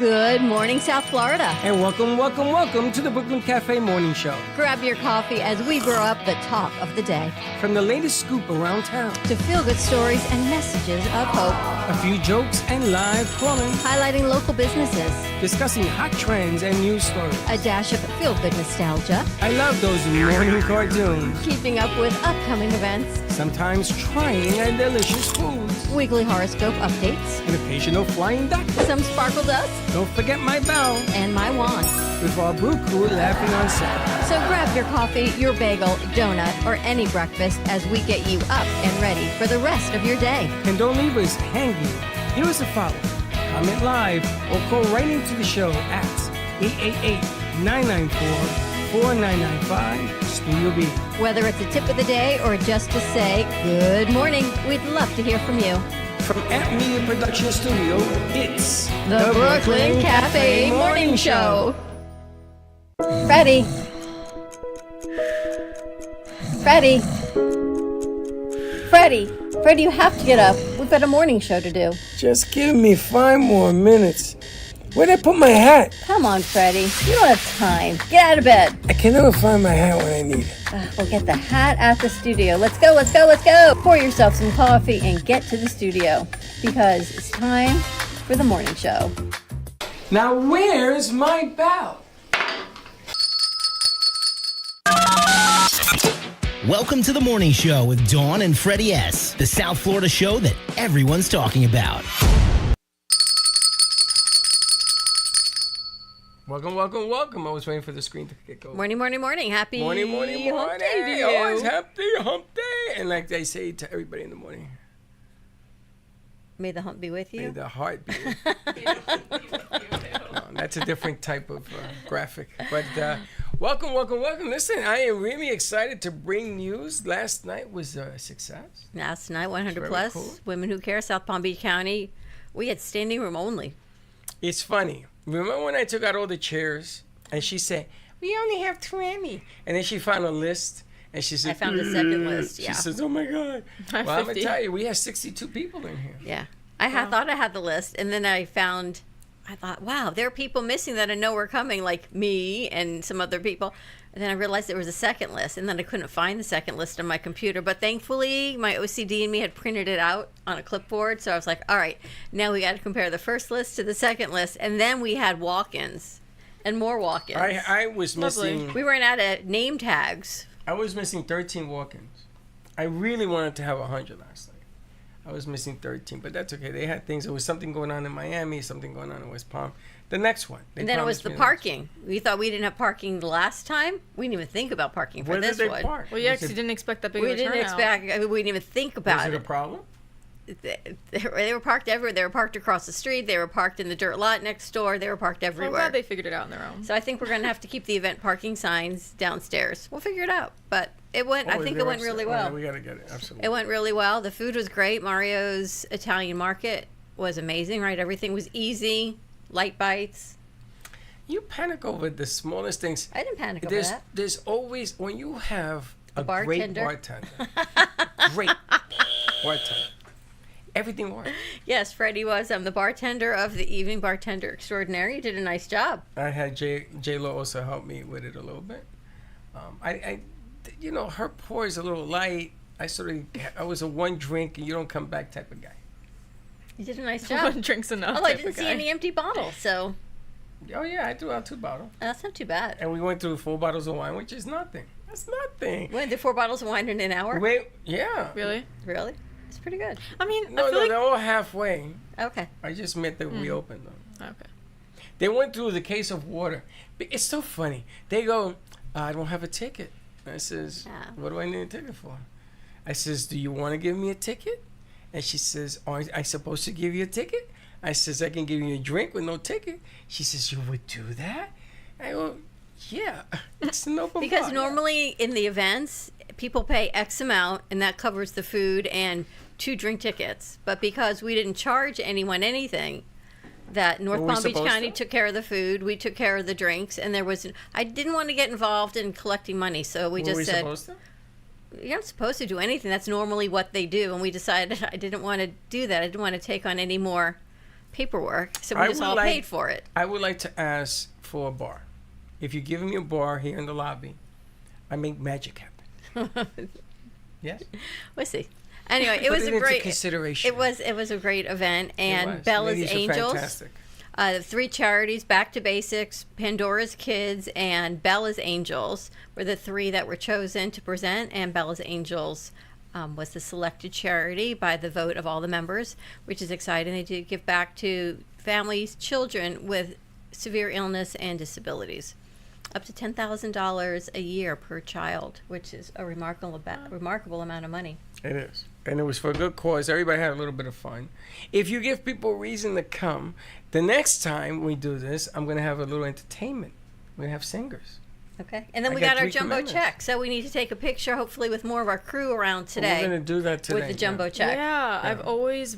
Good morning, South Florida. And welcome to the Brooklyn Cafe Morning Show. Grab your coffee as we brew up the talk of the day. From the latest scoop around town to feel-good stories and messages of hope. A few jokes and live plumbing. Highlighting local businesses. Discussing hot trends and news stories. A dash of feel-good nostalgia. I love those morning cartoons. Keeping up with upcoming events. Sometimes trying and delicious foods. Weekly horoscope updates. An occasional flying duck. Some sparkle dust. Don't forget my bell. And my wand. With our brew crew laughing on set. So grab your coffee, your bagel, donut, or any breakfast as we get you up and ready for the rest of your day. And don't leave us hanging. Give us a follow. Comment live or call right into the show at 888-994-4995 Studio B. Whether it's a tip of the day or just to say good morning, we'd love to hear from you. From Amp Media Production Studio, it's the Brooklyn Cafe Morning Show. Freddie, you have to get up. We've got a morning show to do. Just give me 5 more minutes. Where'd I put my hat? Come on, Freddie. You don't have time. Get out of bed. I can never find my hat when I need it. We'll get the hat at the studio. Let's go. Pour yourself some coffee and get to the studio because it's time for the morning show. Now, where's my bell? Welcome to the morning show with Dawn and Freddie S., the South Florida show that everyone's talking about. Welcome. I was waiting for the screen to get going. Morning. Happy morning. hump day to you. Oh, it's happy hump day. And like they say to everybody in the morning. May the hump be with you. May the heart be with you. That's a different type of graphic. But welcome. Listen, I am really excited to bring news. Last night was a success. Last night, 100 plus cool. Women Who Care, South Palm Beach County. We had standing room only. It's funny. Remember when I took out all the chairs and she said, we only have 20. And then she found a list and she said, I found the second list, yeah. She says, oh my God. Well, I'm going to tell you, we had 62 people in here. Yeah. I thought I had the list and then I thought, wow, there are people missing that I know were coming, like me and some other people. And then I realized there was a second list, and then I couldn't find the second list on my computer. But thankfully, my OCD and me had printed it out on a clipboard. So I was like, all right, now we got to compare the first list to the second list. And then we had walk-ins and more walk-ins. I was missing... We ran out of name tags. I was missing 13 walk-ins. I really wanted to have 100 last night. I was missing 13, but that's okay. They had things. There was something going on in Miami, something going on in West Palm. The next one. And then it was the parking. We thought we didn't have parking the last time. We didn't even think about parking for this one. Where did they park? Well, you actually didn't expect that big of a turnout. We didn't even think about it. Was it a problem? They were parked everywhere. They were parked across the street. They were parked in the dirt lot next door. They were parked everywhere. Well, I'm glad they figured it out on their own. So I think we're going to have to keep the event parking signs downstairs. We'll figure it out. But it went. I think it went really well. Yeah, we got to get it. Absolutely. It went really well. The food was great. Mario's Italian market was amazing. Right, everything was easy. Light bites. You panic over the smallest things. I didn't panic over that. There's always, when you have a great bartender, everything works. Yes, Freddie was the bartender of the evening, bartender extraordinary. You did a nice job. I had J-Lo also help me with it a little bit. Her pour is a little light. I was a one drink and you don't come back type of guy. You did a nice job. One drink's enough. Oh, I didn't see any empty bottles, so. Oh yeah, I threw out 2 bottles. That's not too bad. And we went through 4 bottles of wine, which is nothing. That's nothing. We went through 4 bottles of wine in an hour? Yeah. Really? It's pretty good. I mean, No, they're all halfway. Okay. I just meant that we opened them. Okay. They went through the case of water. It's so funny. They go, I don't have a ticket. I says, What do I need a ticket for? I says, do you want to give me a ticket? And she says, are I supposed to give you a ticket? I says, I can give you a drink with no ticket. She says, you would do that? I go, yeah. It's no problem. Because normally in the events, people pay X amount, and that covers the food and 2 drink tickets. But because we didn't charge anyone anything, that North Palm Beach County took care of the food, we took care of the drinks, and I didn't want to get involved in collecting money, so we just said, supposed to? You're not supposed to do anything. That's normally what they do, and we decided I didn't want to do that. I didn't want to take on any more paperwork, so we just all paid for it. I would like to ask for a bar. If you give me a bar here in the lobby, I make magic happen. Yes? We'll see. Anyway, it was a great consideration. It was a great event, and Bella's Angels. Fantastic. 3 charities, Back to Basics, Pandora's Kids, and Bella's Angels were the 3 that were chosen to present, and Bella's Angels was the selected charity by the vote of all the members, which is exciting. They do give back to families, children with severe illness and disabilities. Up to $10,000 a year per child, which is a remarkable amount of money. It is. And it was for a good cause. Everybody had a little bit of fun. If you give people reason to come, the next time we do this, I'm going to have a little entertainment. We're going to have singers. Okay. And then we got our jumbo check. So we need to take a picture, hopefully, with more of our crew around today. We're going to do that today. With the jumbo check. Yeah, I've always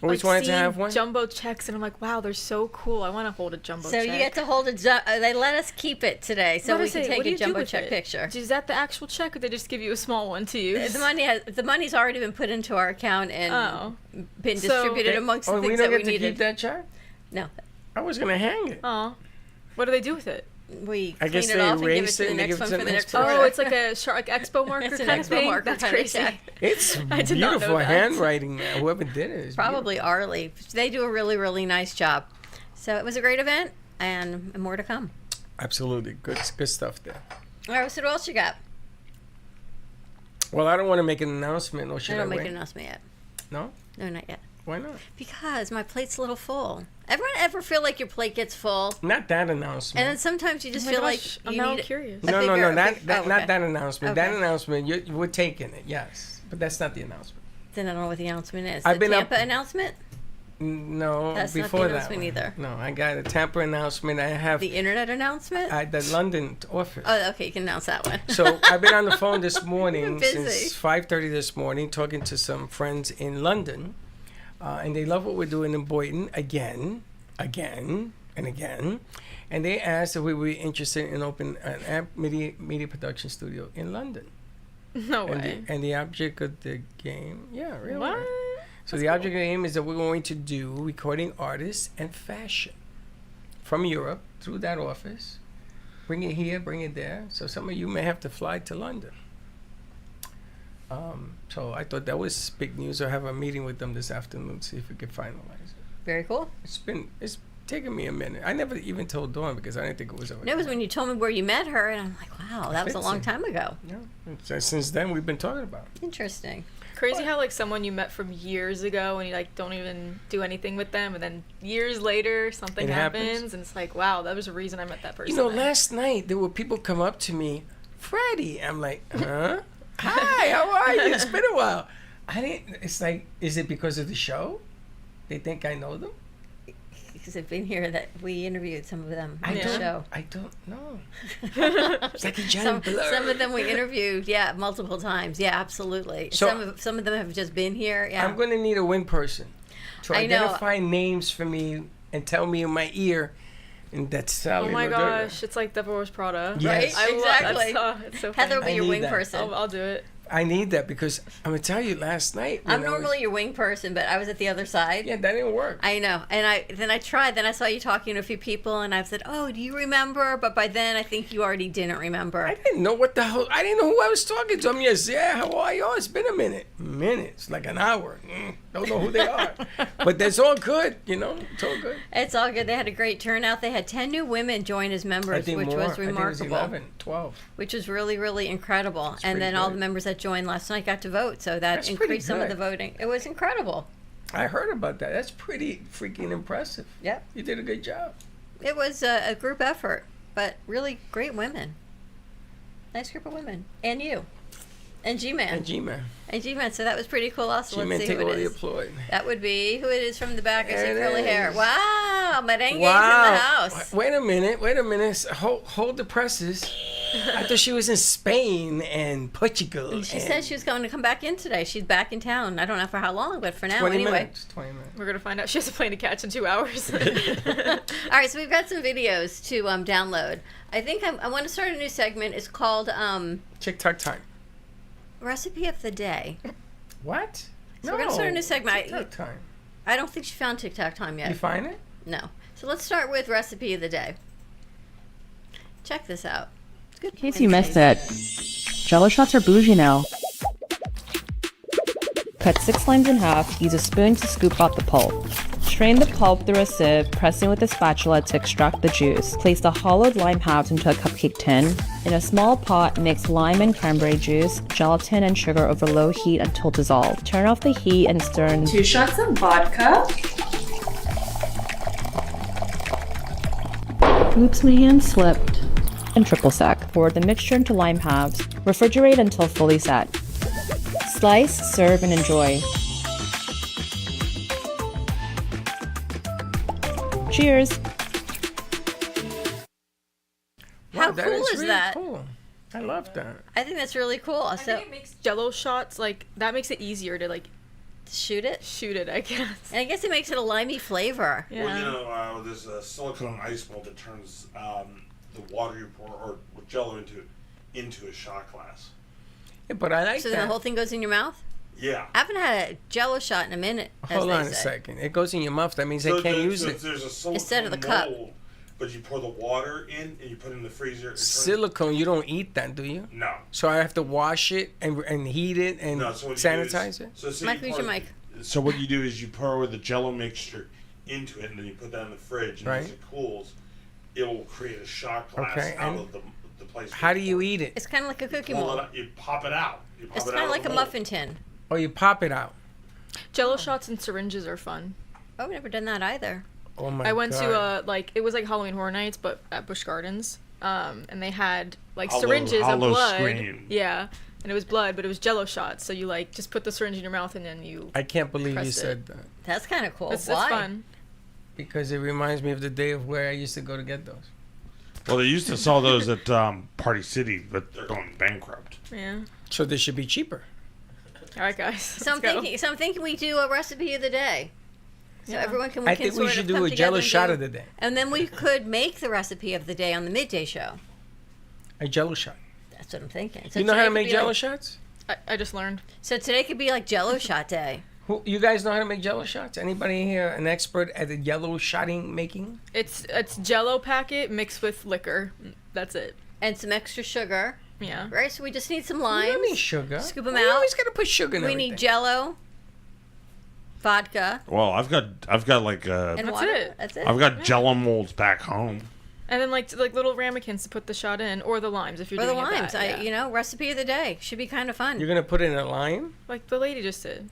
wanted to have one? Jumbo checks, and I'm like, wow, they're so cool. I want to hold a jumbo check. So you get to hold they let us keep it today, so we can take a jumbo check picture. Is that the actual check, or they just give you a small one to use? The money's already been put into our account and been distributed amongst the things that we needed. We don't get to keep that check? No. I was going to hang it. Oh. What do they do with it? We clean it off and give it to the next one for the next one. Oh, it's like a expo marker it's kind of thing? Marker That's kind crazy. Of it's beautiful handwriting. Whoever did it is probably beautiful. Arlie. They do a really, really nice job. So it was a great event, and more to come. Absolutely. Good stuff there. All right, so what else you got? Well, I don't want to make an announcement, or should I don't make wait? an announcement yet. No? No, not yet. Why not? Because my plate's a little full. Everyone ever feel like your plate gets full? Not that announcement. And then sometimes you just feel like I'm now curious. No, not that announcement. Okay. That announcement, we're taking it, yes. But that's not the announcement. Then I don't know what the announcement is. I've the been Tampa announcement? No, that's before not the announcement either. No, I got a Tampa announcement. I have the internet announcement. The London office. Oh, okay, you can announce that one. So I've been on the phone this morning since 5:30 this morning, talking to some friends in London, and they love what we're doing in Boynton again, and again, and they asked if we were interested in opening an app media production studio in London. No way. And the object of the game, yeah, really. What? So the object of the game is that we're going to do recording artists and fashion from Europe through that office. Bring it here, bring it there. So some of you may have to fly to London. So I thought that was big news. I'll have a meeting with them this afternoon to see if we can finalize it. Very cool. It's taken me a minute. I never even told Dawn because I didn't think it was over. It was when you told me where you met her, and I'm like, wow, that was a long time ago. Yeah. So since then, we've been talking about it. Interesting. Crazy how someone you met from years ago and you don't even do anything with them, and then years later something happens, and it's like, wow, that was the reason I met that person. Last night there were people come up to me, Freddie. I'm like, huh? Hi, how are you? It's been a while. It's like, is it because of the show? They think I know them? Because they've been here that we interviewed some of them on the show. I don't know. It's like a giant blur. Some of them we interviewed, multiple times. Yeah, absolutely. So, some of them have just been here. Yeah. I'm going to need a wing person to identify names for me and tell me in my ear. And that's Sally. Oh my gosh, it's like Devil Wears Prada. Yes. Right? Exactly. It's so Heather will be your wing person. I'll do it. I need that because I'm going to tell you, last night. I'm normally your wing person, but I was at the other side. Yeah, that didn't work. I know. And I tried. Then I saw you talking to a few people, and I said, oh, do you remember? But by then, I think you already didn't remember. I didn't know what the hell. I didn't know who I was talking to. I'm just, how are you? Oh, it's been a minute. Minutes, like an hour. Don't know who they are. But that's all good, It's all good. It's all good. They had a great turnout. They had 10 new women join as members, which was remarkable. I think it was 11, 12. Which was really, really incredible. And then all the members that joined last night got to vote, so that increased some of the voting. It was incredible. I heard about that. That's pretty freaking impressive. Yep. You did a good job. It was a group effort, but really great women. Nice group of women. And you. And G-Man. And G-Man. So that was pretty cool also. G-Man, let's see take who all it the is. applaud. That would be who it is from the back. I see curly hair. Wow. Merengue's in the house. Wait a minute. Hold the presses. I thought she was in Spain and Portugal. She said she was going to come back in today. She's back in town. I don't know for how long, but for now 20 anyway. Minutes. 20 minutes. We're going to find out. She has a plane to catch in 2 hours. All right, so we've got some videos to download. I think I want to start a new segment. It's called TikTok time. Recipe of the Day. What? So we're going to start a new segment. TikTok time. I don't think she found TikTok time yet. You find it? No. So let's start with recipe of the day. Check this out. In case you missed it, Jello shots are bougie now. Cut 6 limes in half, use a spoon to scoop out the pulp. Strain the pulp through a sieve, pressing with a spatula to extract the juice. Place the hollowed lime halves into a cupcake tin. In a small pot, mix lime and cranberry juice, gelatin, and sugar over low heat until dissolved. Turn off the heat and stir in 2 shots of vodka. Oops, my hand slipped. And triple sec. Pour the mixture into lime halves. Refrigerate until fully set. Slice, serve, and enjoy. Cheers. How that cool is is really that? Cool. I love that. I think that's really cool. I So think it makes Jello shots like that makes it easier to like shoot it. shoot it, I guess. And I guess it makes it a limey flavor. Yeah. Well, there's a silicone ice mold that turns the water you pour or Jello into a shot glass. Yeah, but I like So that. then the whole thing goes in your mouth? Yeah. I haven't had a Jello shot in a minute. Hold on a second. It goes in your mouth. That means they can't use it. There's a silicone Instead of the cup. mold, but you pour the water in and you put it in the freezer. Silicone, you don't eat that, do you? No. So I have to wash it and heat it and No. So what you do sanitize it? So say Mike, you use pour- your mic. So what you do is you pour the Jello mixture into it, and then you put that in the fridge, and Right. as it cools, it will create a shot glass Okay, out and of the place. How do you eat it? It's kind of like a cookie Pull it mold. out, you pop it out. It's kind of like a muffin tin. Oh, you pop it out. Jello shots and syringes are fun. Oh, I've never done that either. Oh my god. I went to it was like Halloween Horror Nights, but at Busch Gardens, and they had like syringes of hollow blood. screen. Yeah, and it was blood, but it was Jello shots. So you like just put the syringe in your mouth and then you. I can't believe you press said it. that. That's kind of cool. It's Why? fun. Because it reminds me of the day of where I used to go to get those. Well, they used to sell those at Party City, but they're going bankrupt. Yeah. So they should be cheaper. All right, guys. So I'm let's go. thinking we do a recipe of the day. So everyone can. I think we sort should of do come a together Jello and shot do- of the day. And then we could make the recipe of the day on the midday show. A Jello shot. That's what I'm thinking. So You know how today to could make be Jello like- shots? I just learned. So today could be like Jello shot day. You guys know how to make Jello shots? Anybody here an expert at the Jello shotting making? It's Jello packet mixed with liquor. That's it. And some extra sugar. Yeah. Right? So we just need some We limes. don't need sugar. Scoop 'em We out. always got to put sugar in We everything. need Jello, vodka, Well, I've got like and That's water. it. That's it. I've got Jello molds back home. And then like little ramekins to put the shot in, or the limes if you're Or the doing it limes. that, yeah. Recipe of the day. Should be kind of fun. You're going to put it in a lime? Like the lady just did.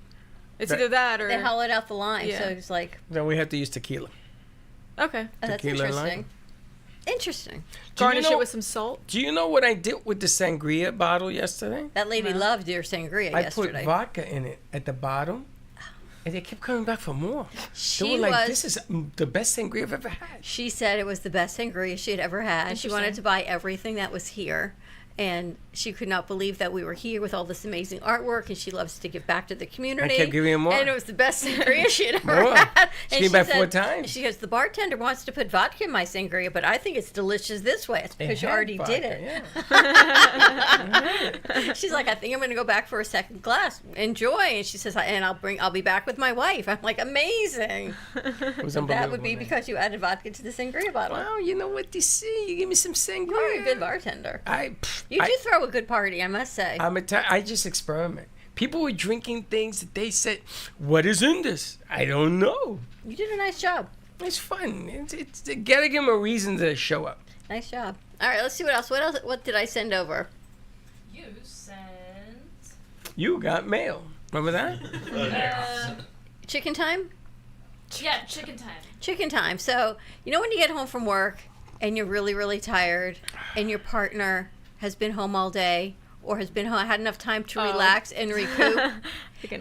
It's That- either that or They hollowed out the lime, Yeah. so it's like, Then we have to use tequila. okay. oh, that's Tequila and lime. interesting. Interesting. Do you Garnish know- it with some salt. Do you know what I did with the sangria bottle yesterday? That lady loved your sangria I yesterday. put vodka in it at the bottom, and they kept coming back for more. She They were like, was- "This is the best sangria I've ever had." She said it was the best sangria she had ever had. She wanted Interesting. to buy everything that was here. And she could not believe that we were here with all this amazing artwork, and she loves to give back to the community. I kept giving her more. And it was the best sangria she had ever More. had. She And came back 4 said- times. She goes, the bartender wants to put vodka in my sangria, but I think it's delicious this way. It's It because you had already vodka, did it. yeah. She's like, I think I'm going to go back for a second glass. Enjoy. And she says, and I'll be back with my wife. I'm like, amazing. It was That would unbelievable, be man. because you added vodka to the sangria bottle. Well, you know what they say. You give me some sangria. You're a good bartender. You I- do throw a good party, I must say. I just experiment. People were drinking things that they said, "What is in this?" I don't know. You did a nice job. It's fun. It's you gotta give them a reason to show up. Nice job. All right, let's see what else. What did I send over? You sent. You got mail. Remember that? Chicken time? Yeah, chicken time. Chicken time. So, you know when you get home from work and you're really, really tired and your partner has been home all day or has been home, had enough time to relax and recoup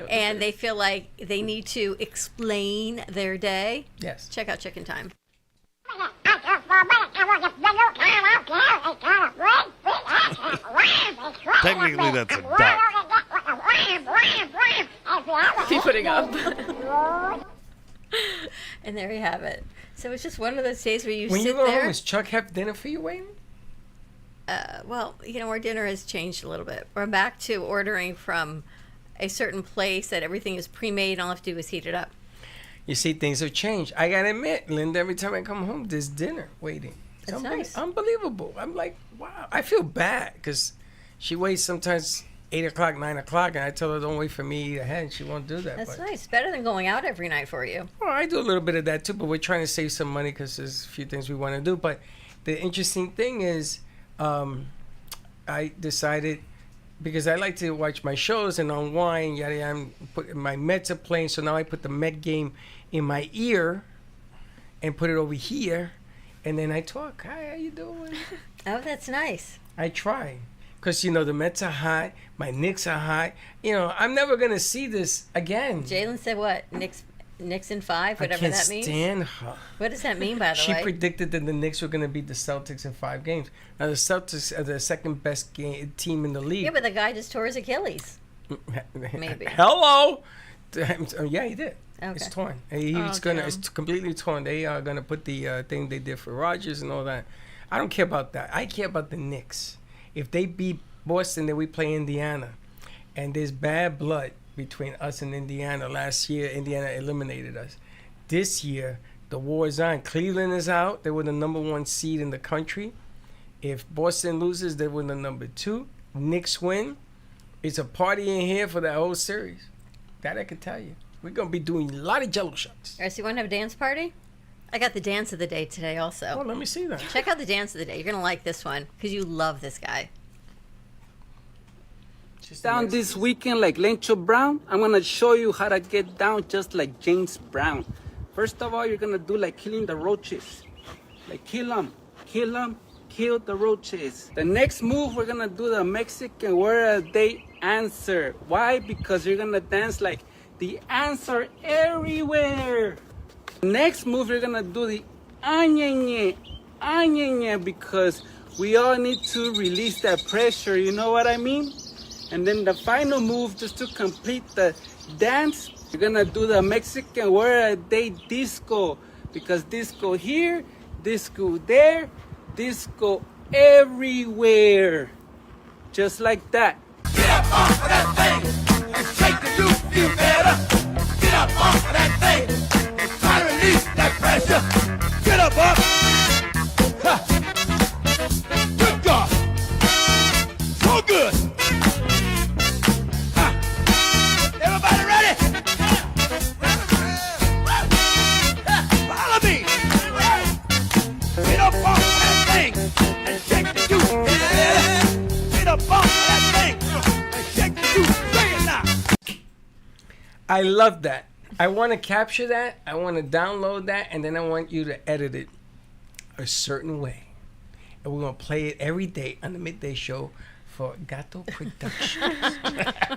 and they feel like they need to explain their day? Yes. Check out Chicken Time. Technically, that's a duck. Keep putting up. And there you have it. So it's just one of those days where you When sit you go there. home, does Chuck have dinner for you waiting? Well, our dinner has changed a little bit. We're back to ordering from a certain place that everything is pre-made. All I have to do is heat it up. You see, things have changed. I gotta admit, Linda, every time I come home, there's dinner waiting. That's nice. Unbelievable. I'm like, wow. I feel bad because she waits sometimes 8 o'clock, 9 o'clock, and I tell her don't wait for me to eat ahead, and she won't do that. That's but, nice. Better than going out every night for you. Well, I do a little bit of that too, but we're trying to save some money because there's a few things we want to do. But the interesting thing is, I decided, because I like to watch my shows and unwind, yada yada. I'm putting my Mets are playing, so now I put the Met game in my ear and put it over here, and then I talk. Hi, how you doing? Oh, that's nice. I try. Because, you know, the Mets are hot. My Knicks are hot. You know, I'm never going to see this again. Jalen said what? Knicks in 5, whatever that means? I can't stand her. What does that mean, by the She way? predicted that the Knicks were going to beat the Celtics in 5 games. Now, the Celtics are the second best team in the league. Yeah, but the guy just tore his Achilles. Maybe. Hello? Yeah, he did. Okay. It's torn. It's completely torn. They are going to put the thing they did for Rodgers and all that. I don't care about that. I care about the Knicks. If they beat Boston, then we play Indiana. And there's bad blood between us and Indiana. Last year, Indiana eliminated us. This year, the war is on. Cleveland is out. They were the number 1 seed in the country. If Boston loses, they were the number 2. Knicks win. It's a party in here for that whole series. That I can tell you. We're going to be doing a lot of jello shots. All right, so you want to have a dance party? I got the dance of the day today also. Oh, let me see that. Check out the dance of the day. You're going to like this one because you love this guy. Down this weekend like Lencho Brown, I'm going to show you how to get down just like James Brown. First of all, you're going to do like killing the roaches. Like kill them, kill the roaches. The next move, we're going to do the Mexican word they answer. Why? Because you're going to dance like the answer everywhere. Next move, you're gonna do the añeñe, because we all need to release that pressure, you know what I mean? And then the final move, just to complete the dance, you're gonna do the Mexican word a day disco, because disco here, disco there, disco everywhere. Just like that. Get up off of that thing and shake the loop, feel better. Get up off of that thing. Release that pressure. Get up, up. Ha. Good God. So good. Ha. Everybody ready? Follow me. Get up off of that thing and shake the juice. Get up off of that thing and shake the juice. Say it now. I love that. I want to capture that, I want to download that, and then I want you to edit it a certain way. And we're going to play it every day on the midday show for Gato Productions.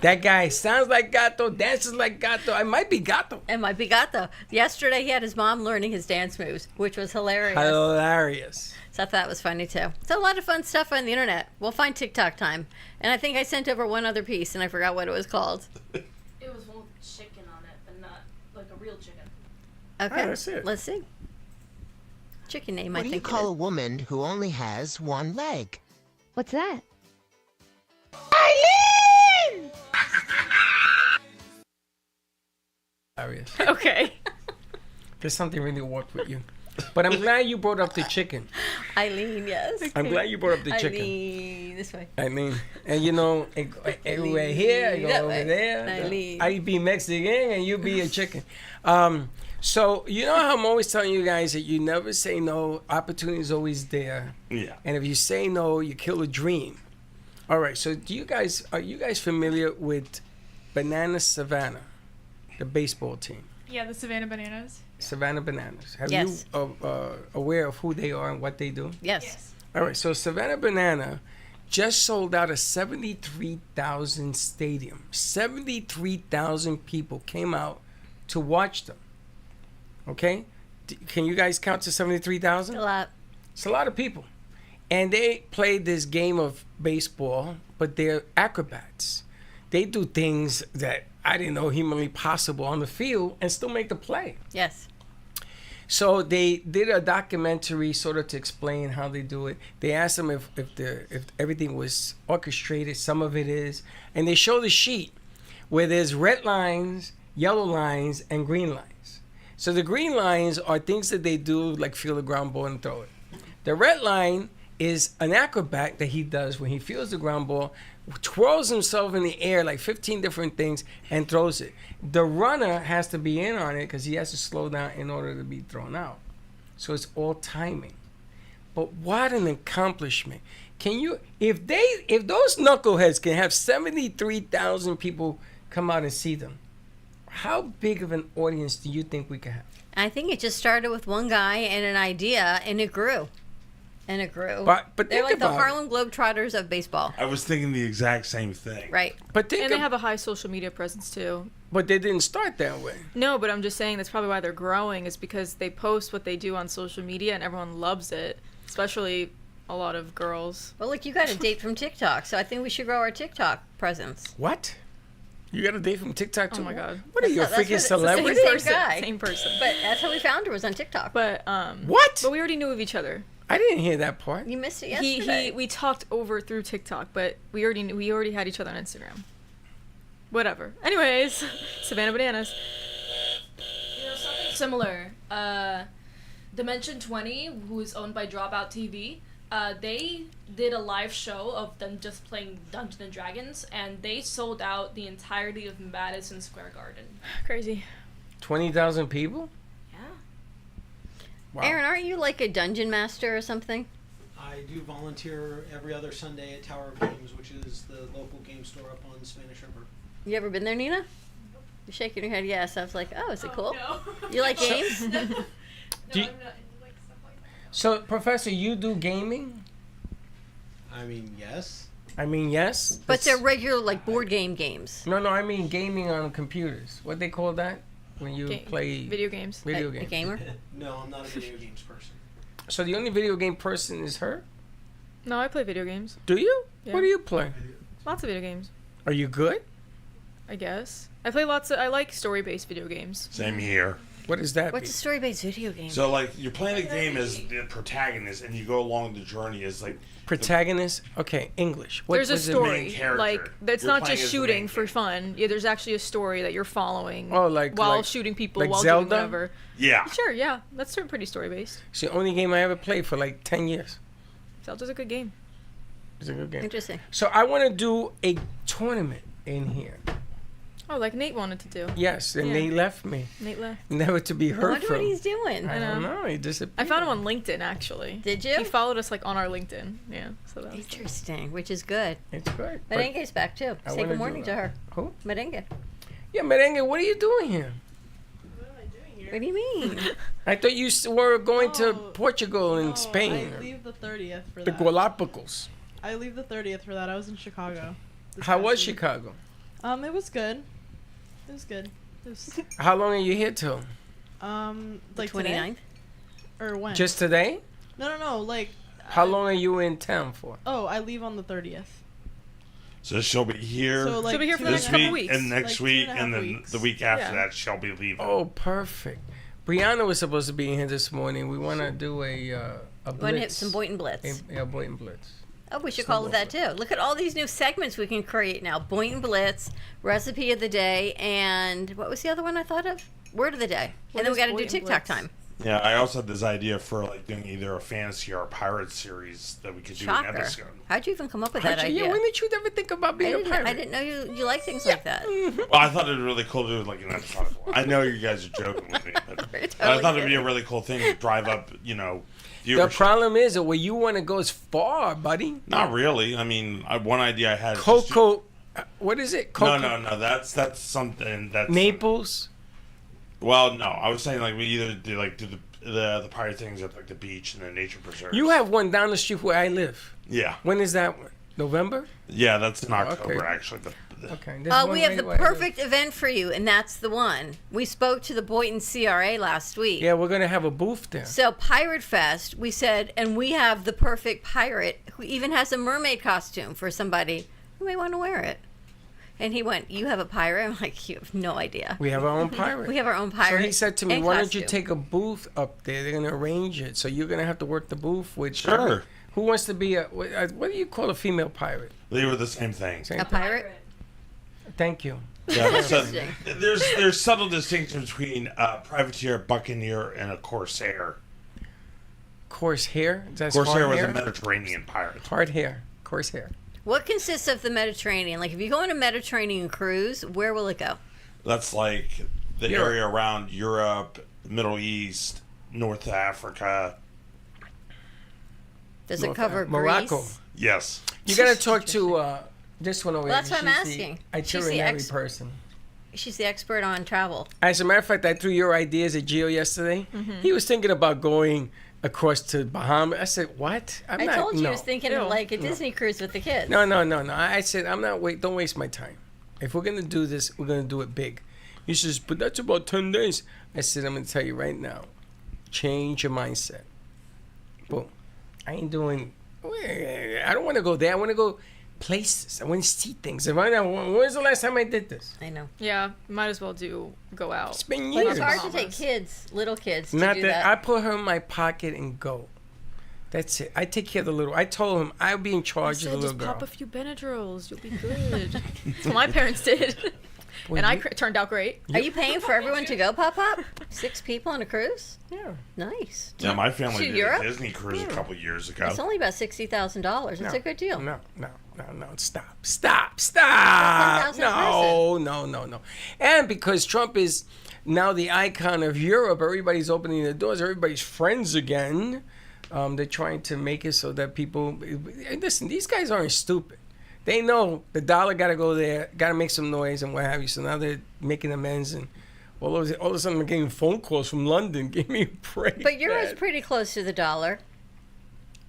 That guy sounds like Gato, dances like Gato. I might be Gato. It might be Gato. Yesterday, he had his mom learning his dance moves, which was hilarious. Hilarious. So I thought that was funny, too. It's a lot of fun stuff on the internet. We'll find TikTok time. And I think I sent over one other piece, and I forgot what it was called. It was one with chicken on it, but not like a real chicken. Okay, that's it. Let's see. Chicken name, I What do you think. call a woman who only has one leg? What's that? Eileen! Hilarious. Okay. There's something really warped with you. But I'm glad you brought up the chicken. Eileen, yes. I'm glad you brought up the chicken. Eileen, this way. Eileen. And you know, everywhere here, I go That over way. there. Eileen. I be Mexican and you be a chicken. So, you know how I'm always telling you guys that you never say no. Opportunity is always there. Yeah. And if you say no, you kill a dream. All right. So, are you guys familiar with Banana Savannah, the baseball team? Yeah, the Savannah Bananas. Savannah Bananas. Have Yes. you aware of who they are and what they do? Yes. All right. So, Savannah Banana just sold out a 73,000 stadium. 73,000 people came out to watch them. Okay? Can you guys count to 73,000? A lot. It's a lot of people. And they played this game of baseball, but they're acrobats. They do things that I didn't know humanly possible on the field and still make the play. Yes. So they did a documentary sort of to explain how they do it. They asked them if everything was orchestrated. Some of it is. And they show the sheet where there's red lines, yellow lines, and green lines. So the green lines are things that they do, like feel the ground ball and throw it. The red line is an acrobat that he does when he feels the ground ball, twirls himself in the air like 15 different things and throws it. The runner has to be in on it because he has to slow down in order to be thrown out. So it's all timing. But what an accomplishment. Can you, if those knuckleheads can have 73,000 people come out and see them, how big of an audience do you think we could have? I think it just started with one guy and an idea, and it grew. And it grew. But they're think like the about Harlem Globetrotters of baseball. I was thinking the exact same thing. Right. But And they have a high social media presence too. But they didn't start that way. No, but I'm just saying that's probably why they're growing, is because they post what they do on social media and everyone loves it, especially a lot of girls. Well, look, you got a date from TikTok, so I think we should grow our TikTok presence. What? You got a date from TikTok too? Oh my God. What are you, a freaking celebrity? Same guy. Same person. But that's how we found her, was on TikTok. But What? But we already knew of each other. I didn't hear that part. You missed it yesterday. We talked over through TikTok, but we already had each other on Instagram. Whatever. Anyways, Savannah Bananas. You know, something similar. Dimension 20, who is owned by Dropout TV, they did a live show of them just playing Dungeons and Dragons, and they sold out the entirety of Madison Square Garden. Crazy. 20,000 people? Yeah. Wow. Aaron, aren't you like a dungeon master or something? I do volunteer every other Sunday at Tower of Games, which is the local game store up on Spanish River. You ever been there, Nina? You're shaking your head yes. I was like, oh, is it cool? No. You like games? Do you- I'm not into like stuff like that. So, Professor, you do gaming? I mean, yes. Yes. But they're regular, like, board games. No, I mean gaming on computers. What they call that? When you play video games. Video A games. gamer? No, I'm not a video games person. So the only video game person is her? No, I play video games. Do you? Yeah. What do you play? Lots of video games. Are you good? I guess. I play lots of. I like story-based video games. Same here. What does that What's a story-based video game? So, like, you're playing a game as the protagonist, and you go along the journey as, like... Protagonist? Okay, English. There's a main story. character. Like, it's You're not playing just as the shooting main for fun. Yeah, there's actually a story that you're following Oh, like while like- shooting people, like while Zelda? doing whatever. Yeah. Sure, yeah. That's pretty story-based. It's the only game I ever played for like 10 years. Zelda's a good game. It's a good game. Interesting. So I want to do a tournament in here. Oh, like Nate wanted to do. Yes, and Yeah. they left me. Nate left. Never to be I heard wonder from. what he's doing. I don't know. He disappeared. I found him on LinkedIn, actually. Did you? He followed us, like, on our LinkedIn. Yeah, so that was Interesting, which is good. It's good. but- Merengue's back, too. I Say wanna good do morning that. to her. Who? Merengue. Yeah, Merengue, what are you doing here? What am I doing here? What do you mean? I thought you were going to No, Portugal and Spain. I leave the 30th for The that. Galapagos. I leave the 30th for that. I was in Chicago. this How past was week. Chicago? It was good. It was good. It was, How long are you here till? like 29th? today? Or when? Just today? No, like... How long are you in town for? Oh, I leave on the 30th. So she'll be here, So, like, She'll be here for the this next couple week weeks. and next Like, week, 2.5 and then weeks. the week after Yeah. that she'll be leaving. Oh, perfect. Brianna was supposed to be in here this morning. We want to do a Want blitz. to hit some Boynton Blitz? Yeah, Boynton Blitz. Oh, we should call it that, too. Look at all these new segments we can create now. Boynton Blitz, Recipe of the Day, and what was the other one I thought of? Word of the Day. What And then we is got to do Boynton TikTok Blitz? time. Yeah, I also had this idea for like doing either a fantasy or a pirate series that we could do an Shocker. episode. How'd you even come up with that idea? Yeah, when did you ever think about being a pirate? I didn't know you like things like that. Well, I thought it was really cool to do like an episode. I know you guys are joking with me, but I thought it'd be a really cool thing to drive up, The viewership. problem is that where you want to go is far, buddy. Not really. I mean, one idea I had. is just Coco, what is it? Coco, No. That's something that's Naples. Well, no, I was saying like we either do the pirate things at like the beach and the nature preserve. You have one down the street where I live. Yeah. When is that one? November? Yeah, that's in October okay. actually. Okay. We have the perfect event for you, and that's the one. We spoke to the Boynton CRA last week. Yeah, we're gonna have a booth there. So Pirate Fest, we said, and we have the perfect pirate who even has a mermaid costume for somebody who may want to wear it. And he went, "You have a pirate?" I'm like, "You have no idea." We have our own pirate. We have our own pirate. So he said to me, and "Why don't you costume." take a booth up there? They're gonna arrange it, so you're gonna have to work the booth with." Sure. Who wants to be what do you call a female pirate? They were the same thing. Same a thing. pirate? Thank you. Yeah, so there's subtle distinction between a privateer, buccaneer, and a corsair. Corsair? Corsair was a Mediterranean pirate. Hard hair. Corsair. What consists of the Mediterranean? Like, if you go on a Mediterranean cruise, where will it go? That's like the area around Europe, Middle East, North Africa. Does it cover Morocco? Greece? Yes. You got to talk to this one over Well, here. that's what I'm asking. Itinerary person. She's the expert on travel. As a matter of fact, I threw your ideas at Gio yesterday. Mm-hmm. He was thinking about going across to Bahamas. I said, what? I told you I was thinking of like a Disney cruise with the kids. No. I said, don't waste my time. If we're going to do this, we're going to do it big. He says, but that's about 10 days. I said, I'm going to tell you right now, change your mindset. Boom. I ain't doing, I don't want to go there. I want to go places. I want to see things. When was the last time I did this? I know. Yeah, might as well go out. It's been But years. it's hard to take kids, little kids, to Not do that. that. I put her in my pocket and go. That's it. I take care of the little. I told him I'll be in charge of the little just girl. pop a few Benadryls, you'll be good. That's what my parents did. Boy, and turned out great. Are you paying for everyone to go, Pop? 6 people on a cruise? Yeah. Nice. Yeah, my family To did Europe? a Disney cruise a couple years ago. It's only about $60,000. It's a good deal. No. Stop. $10,000 No. And because Trump is now the icon of Europe, everybody's opening the doors. Everybody's friends again. They're trying to make it so that people... Listen, these guys aren't stupid. They know the dollar got to go there, got to make some noise and what have you. So now they're making amends, and all of a sudden I'm getting phone calls from London. Give me a break. But euro's pretty close to the dollar.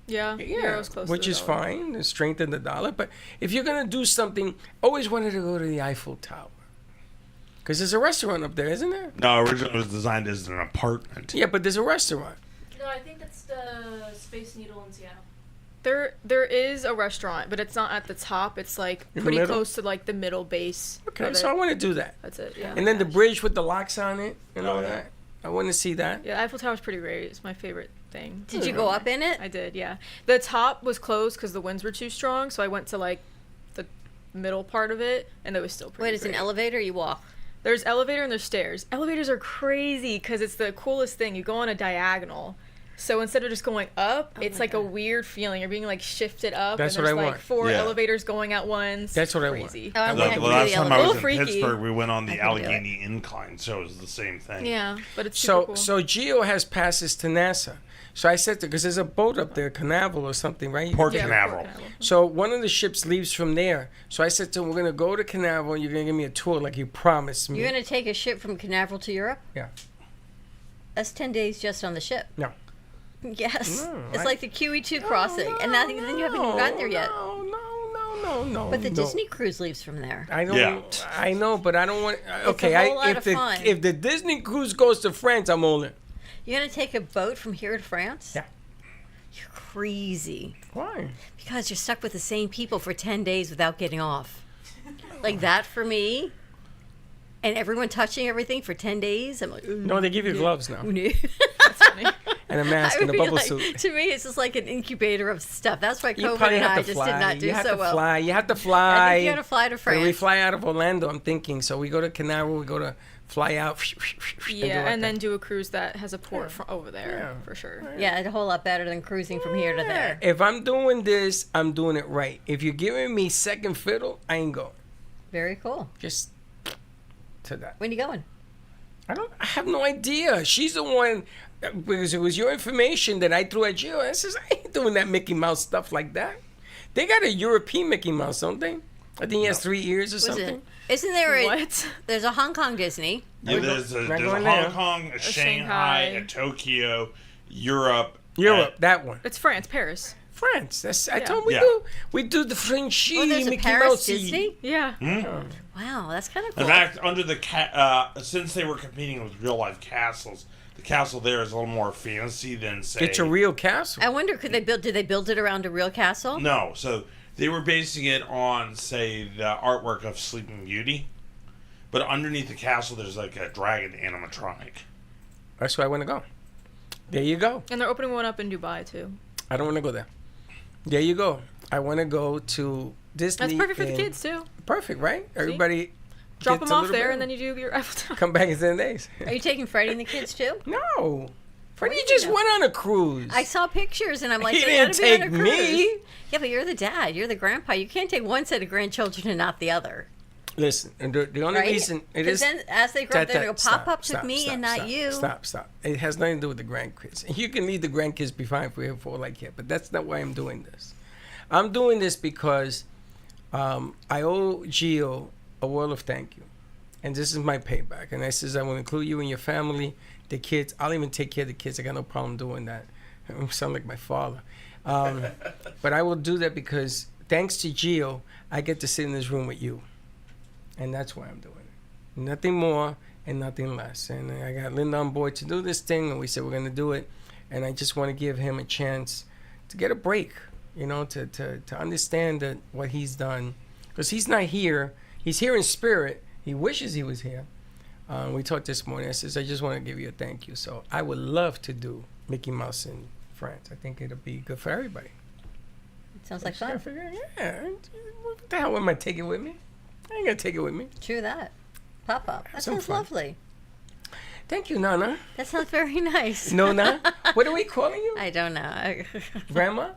Yeah, Euro's close which to the is dollar. fine to strengthen the dollar. But if you're going to do something, always wanted to go to the Eiffel Tower. Because there's a restaurant up there, isn't there? No, originally it was designed as an apartment. Yeah, but there's a restaurant. No, I think that's the Space Needle in Seattle. There is a restaurant, but it's not at the top. It's like In the pretty middle? close to like the middle base. Okay, of so it. I want to do that. That's it. Yeah. And then the bridge with the locks on it and all yeah. that. I want to see that. Yeah, Eiffel Tower's pretty great. It's my favorite thing. Did you go up in it? I did. Yeah. The top was closed because the winds were too strong, so I went to like the middle part of it, and it was still pretty. Wait, is it an elevator or you walk? There's elevator and there's stairs. Elevators are crazy because it's the coolest thing. You go on a diagonal. So instead of just going up, it's like a weird feeling. You're being like shifted up. That's and what there's I like want. 4 Yeah. elevators going at once. That's what I crazy. want. Oh, I The want to do last the time I elevator. was in freaky. Pittsburgh, we went on the I can do it. Allegheny Incline, so it was the same thing. Yeah, but it's super cool. So Gio has passes to NASA. So I said to, because there's a boat up there, Canaveral or something, right? Port Yeah, Canaveral. Port Canaveral. So one of the ships leaves from there. So I said to him, we're going to go to Canaveral and you're going to give me a tour like you promised me. You're going to take a ship from Canaveral to Europe? Yeah. That's 10 days just on the ship. No. Yes. No, It's like the QE2 crossing. And then you haven't even gotten there yet. No. But the no. Disney cruise leaves from there. I don't. Yeah. I know, but I don't want. Okay, a whole lot of fun. if the Disney cruise goes to France, I'm all in. You're going to take a boat from here to France? Yeah. You're crazy. Why? Because you're stuck with the same people for 10 days without getting off. Like that for me. And everyone touching everything for 10 days. I'm like, No, they give you gloves now That's funny. and a mask and a bubble suit. To me, it's just like an incubator of stuff. That's why You COVID probably and have I to just fly. did not do you have so to well. fly. You have to fly. I think you got to fly to And France. we fly out of Orlando. I'm thinking. So we go to Canaveral. We go to fly out. Yeah, and then do a cruise that has a port from over there for sure. Yeah, a whole lot better than cruising from here to there. If I'm doing this, I'm doing it right. If you're giving me second fiddle, I ain't going. Very cool. Just to that. When you going? I have no idea. She's the one, because it was your information that I threw at you. I says, I ain't doing that Mickey Mouse stuff like that. They got a European Mickey Mouse, don't they? I think he has 3 ears or Was something. it? Isn't there a? What? There's a Hong Kong Disney. Yeah, there's a Not going Hong there. Kong, a Shanghai. Shanghai, a Tokyo, Europe. Europe, that one. It's France, Paris. France. That's I told Yeah. we do the Frenchy Oh, there's a Mickey Paris Mouse. Disney? Yeah. Wow, that's kind of In cool. fact, under the since they were competing with real life castles, the castle there is a little more fancy than say. It's a real castle. I wonder, did they build it around a real castle? No, so they were basing it on, say, the artwork of Sleeping Beauty, but underneath the castle there's like a dragon animatronic. That's where I want to go. There you go. And they're opening one up in Dubai too. I don't want to go there. There you go. I want to go to Disney. That's perfect for the and- kids too. Perfect, right? Everybody Drop get them to off Little there, Bend. and then you do your Eiffel Tower. Come back in 10 days. Are you taking Freddie and the kids too? No. Freddie do you just know? went on a cruise. I saw pictures and I'm like, He they didn't gotta be on take a cruise. me. Yeah, but you're the dad. You're the grandpa. You can't take one set of grandchildren and not the other. Listen, and the only Right? reason it 'Cause is then as they grow up, they're going to go stop, pop-ups with stop, me stop, and not stop, you. Stop. It has nothing to do with the grandkids. You can leave the grandkids behind for like it, but that's not why I'm doing this. I'm doing this because I owe Gio a world of thank you, and this is my payback. And I says I will include you and your family, the kids. I'll even take care of the kids. I got no problem doing that. I sound like my father, but I will do that because thanks to Gio, I get to sit in this room with you. And that's why I'm doing it. Nothing more and nothing less. And I got Linda on board to do this thing, and we said we're going to do it. And I just want to give him a chance to get a break, you know, to understand that what he's done. Because he's not here. He's here in spirit. He wishes he was here. We talked this morning. I says, I just want to give you a thank you. So I would love to do Mickey Mouse in France. I think it'll be good for everybody. Sounds like fun. Yeah. What the hell am I taking with me? I ain't gonna take it with me. True that. Pop-up. That Some sounds fun. lovely. Thank you, Nana. That sounds very nice. Nona? What are we calling you? I don't know. Grandma?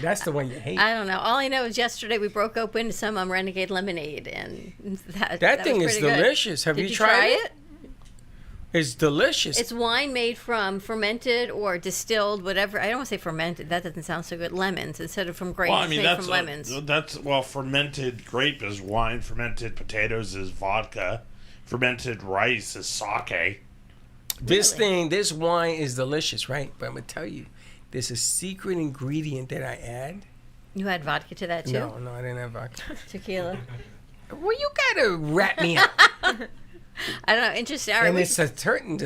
That's the one you hate. I don't know. All I know is yesterday we broke open some Renegade lemonade, and that thing was is pretty good. delicious. Have Did you tried it? It's delicious. It's wine made from fermented or distilled, whatever. I don't want to say fermented. That doesn't sound so good. Lemons instead of from grapes. Well, I it's mean, made from lemons. fermented grape is wine, fermented potatoes is vodka, fermented rice is sake. This wine is delicious, right? But I'm going to tell you, there's a secret ingredient that I add. You add vodka to that too? No, I didn't have vodka. Tequila. Well, you got to wrap me up. I don't know. Interesting. All right, And it's a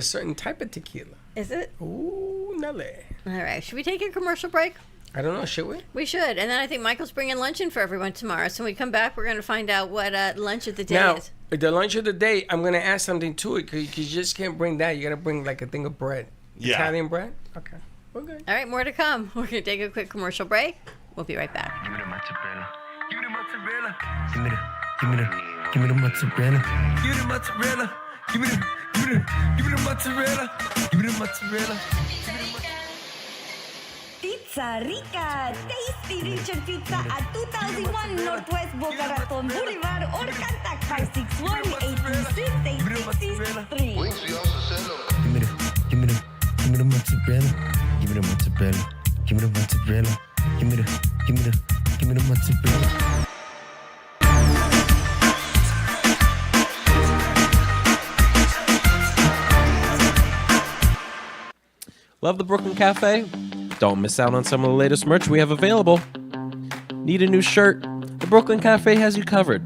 certain type of tequila. Is it? Ooh, nale. All right. Should we take a commercial break? I don't know. Should we? We should. And then I think Michael's bringing lunch in for everyone tomorrow. So when we come back, we're going to find out what lunch of the day Now, is. the lunch of the day, I'm going to add something to it because you just can't bring that. You got to bring like a thing of bread. Yeah. Italian bread? Okay. We're good. All right, more to come. We're going to take a quick commercial break. We'll be right back. Give me the mozzarella. Give me the mozzarella. Give me the mozzarella. Give me the mozzarella. Give me the mozzarella. Give me the mozzarella. Give me the mozzarella. Pizza Rica, tasty Richard Pizza at 2001 Northwest Boca Raton Boulevard or contact 561-826-8663. Give me the mozzarella. Give me the mozzarella. Give me the mozzarella. Give me the mozzarella. Love the Brooklyn Cafe? Don't miss out on some of the latest merch we have available. Need a new shirt? The Brooklyn Cafe has you covered.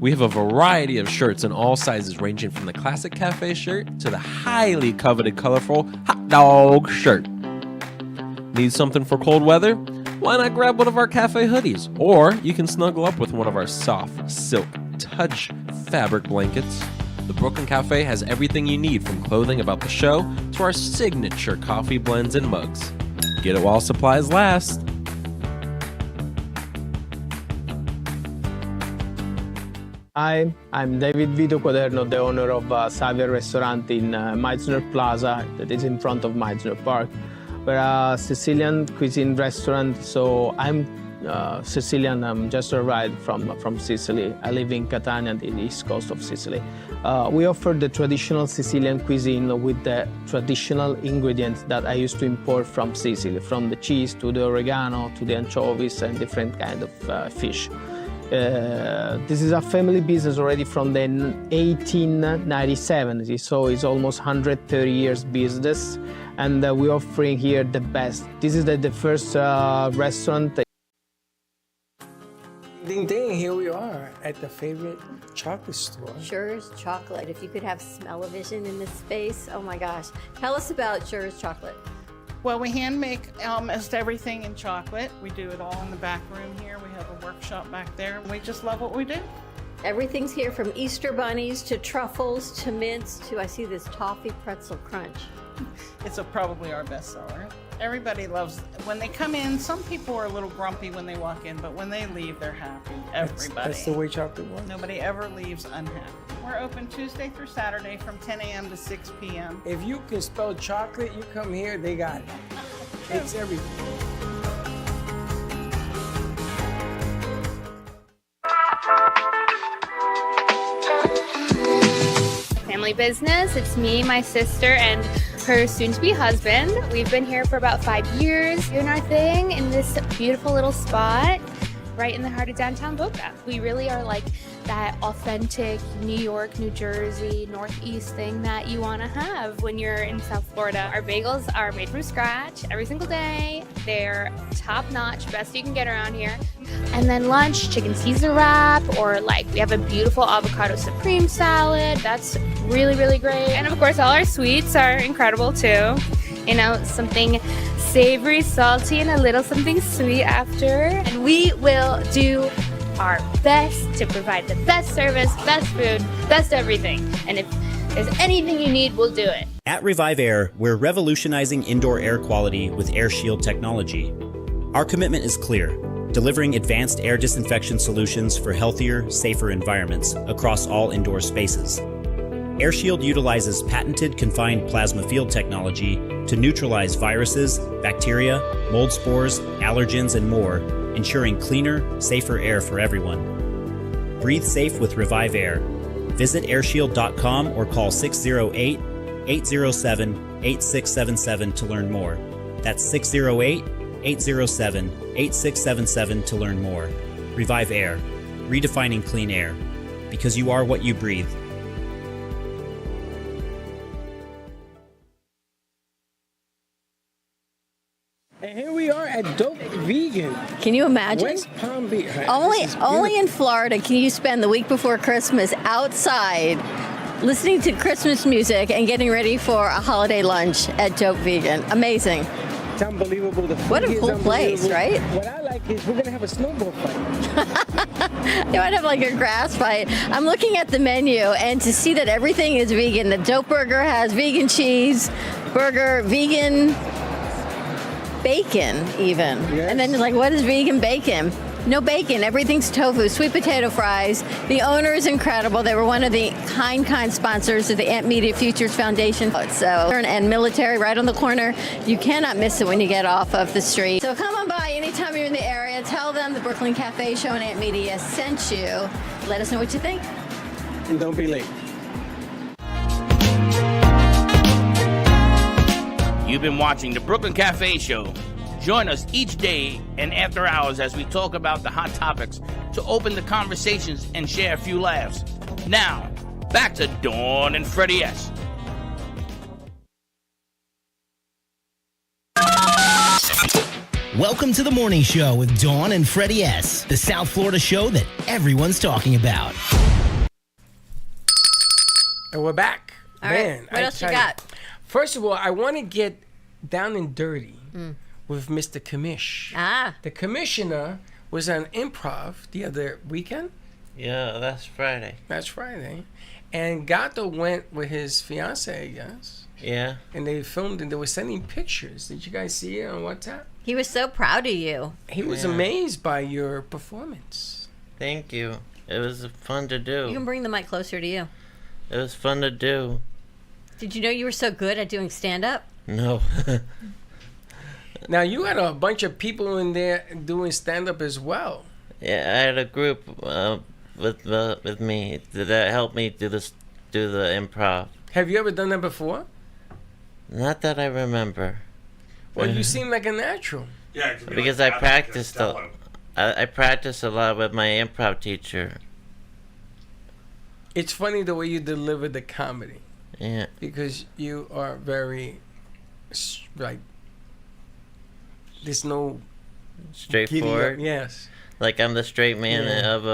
We have a variety of shirts in all sizes, ranging from the classic cafe shirt to the highly coveted colorful hot dog shirt. Need something for cold weather? Why not grab one of our cafe hoodies? Or you can snuggle up with one of our soft silk touch fabric blankets. The Brooklyn Cafe has everything you need, from clothing about the show to our signature coffee blends and mugs. Get it while supplies last. Hi, I'm David Vito Quaderno, the owner of Xavier Restaurant in Meisner Plaza, that is in front of Meisner Park. We're a Sicilian cuisine restaurant, so I'm Sicilian. I'm just arrived from Sicily. I live in Catania, the east coast of Sicily. We offer the traditional Sicilian cuisine with the traditional ingredients that I used to import from Sicily, from the cheese to the oregano to the anchovies and different kind of fish. This is a family business already from the 1897, so it's almost 130 years business, and we're offering here the best. This is the first restaurant. Ding ding, here we are at the favorite chocolate store. Sure's Chocolate. If you could have smell-o-vision in this space, oh my gosh. Tell us about Sure's Chocolate. Well, we hand make almost everything in chocolate. We do it all in the back room here. We have a workshop back there. We just love what we do. Everything's here from Easter bunnies to truffles to mints to, I see this toffee pretzel crunch. It's probably our best seller. Everybody loves when they come in. Some people are a little grumpy when they walk in, but when they leave, they're happy. Everybody. That's the way chocolate works. Nobody ever leaves unhappy. We're open Tuesday through Saturday from 10 a.m. to 6 p.m. If you can spell chocolate, you come here, they got it. It's everything. Family business. It's me, my sister, and her soon-to-be husband. We've been here for about 5 years, doing our thing in this beautiful little spot right in the heart of downtown Boca. We really are like that authentic New York, New Jersey, Northeast thing that you want to have when you're in South Florida. Our bagels are made from scratch every single day. They're top-notch, best you can get around here. And then lunch, chicken Caesar wrap, or like we have a beautiful avocado supreme salad. That's really, really great. And of course, all our sweets are incredible too. You know, something savory, salty, and a little something sweet after. And we will do our best to provide the best service, best food, best everything. And if there's anything you need, we'll do it. At Revive Air, we're revolutionizing indoor air quality with Air Shield technology. Our commitment is clear, delivering advanced air disinfection solutions for healthier, safer environments across all indoor spaces. Air Shield utilizes patented confined plasma field technology to neutralize viruses, bacteria, mold spores, allergens, and more, ensuring cleaner, safer air for everyone. Breathe safe with Revive Air. Visit airshield.com or call 608-807-8677 to learn more. That's 608-807-8677 to learn more. Revive Air, redefining clean air. Because you are what you breathe. And here we are at Dope Vegan. Can you imagine? West Palm Beach. Only in Florida can you spend the week before Christmas outside listening to Christmas music and getting ready for a holiday lunch at Dope Vegan. Amazing. It's unbelievable. What a cool place, right? What I like is we're going to have a snowball fight. You might have like a grass fight. I'm looking at the menu and to see that everything is vegan. The Dope Burger has vegan cheese, burger, vegan bacon even. Yes. And then you're like, what is vegan bacon? No bacon, everything's tofu, sweet potato fries. The owner is incredible. They were one of the kind sponsors of the Ant Media Futures Foundation. So, and military right on the corner. You cannot miss it when you get off of the street. So come on by anytime you're in the area. Tell them the Brooklyn Cafe Show and Ant Media sent you. Let us know what you think. And don't be late. You've been watching the Brooklyn Cafe Show. Join us each day and after hours as we talk about the hot topics to open the conversations and share a few laughs. Now, back to Dawn and Freddie S. Welcome to the morning show with Dawn and Freddie S., the South Florida show that everyone's talking about. And we're back. All right. What else you got? First of all, I want to get down and dirty with Mr. Commish. The commissioner was on Improv the other weekend. Yeah, that's Friday. That's Friday. And Gato went with his fiance, I guess. Yeah. And they filmed and they were sending pictures. Did you guys see it on WhatsApp? He was so proud of you. He was amazed by your performance. Thank you. It was fun to do. You can bring the mic closer to you. It was fun to do. Did you know you were so good at doing stand-up? No. Now, you had a bunch of people in there doing stand-up as well. Yeah, I had a group with me that helped me do the improv. Have you ever done that before? Not that I remember. Well, you seem like a natural. Yeah, it could be because like I practiced I practiced a lot with my improv teacher. It's funny the way you deliver the comedy. Yeah. Because you are very, like, there's no straightforward. Yes. Like I'm the straight man of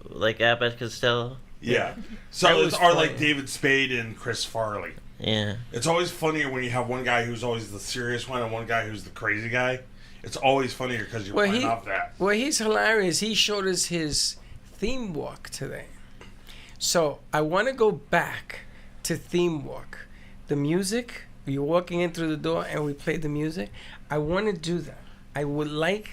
like Abbott Costello. Yeah. So it's like David Spade and Chris Farley. Yeah. It's always funnier when you have one guy who's always the serious one and one guy who's the crazy guy. It's always funnier because you're playing off that. Well, he's hilarious. He showed us his theme walk today. So I want to go back to theme walk. The music, you're walking in through the door and we play the music. I want to do that. I would like.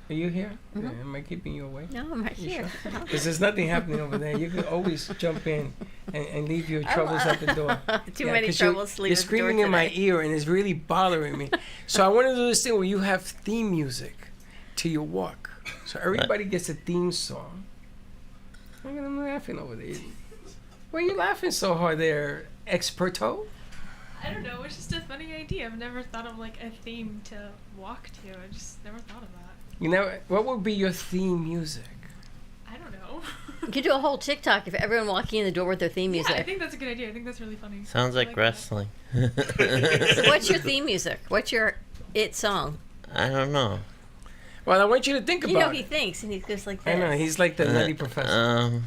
Are you here? Mhm. Yeah, am I keeping you away? No, I'm right You here. sure? Because there's nothing happening over there. You can always jump in and leave your troubles at the door. Too many 'cause troubles to leave You're at the door screaming in my today. ear and it's really bothering me. So I want to do this thing where you have theme music to your walk. So everybody gets a theme song. Look at them laughing over there. Why are you laughing so hard there, experto? I don't know. It's just a funny idea. I've never thought of like a theme to walk to. I just never thought of that. You know, what would be your theme music? I don't know. You could do a whole TikTok if everyone walking in the door with their theme music. Yeah, I think that's a good idea. I think that's really funny. Sounds like wrestling. So what's your theme music? What's your it song? I don't know. Well, I want you to think about You know it. he thinks, and he goes like I this. know, he's like the nutty professor.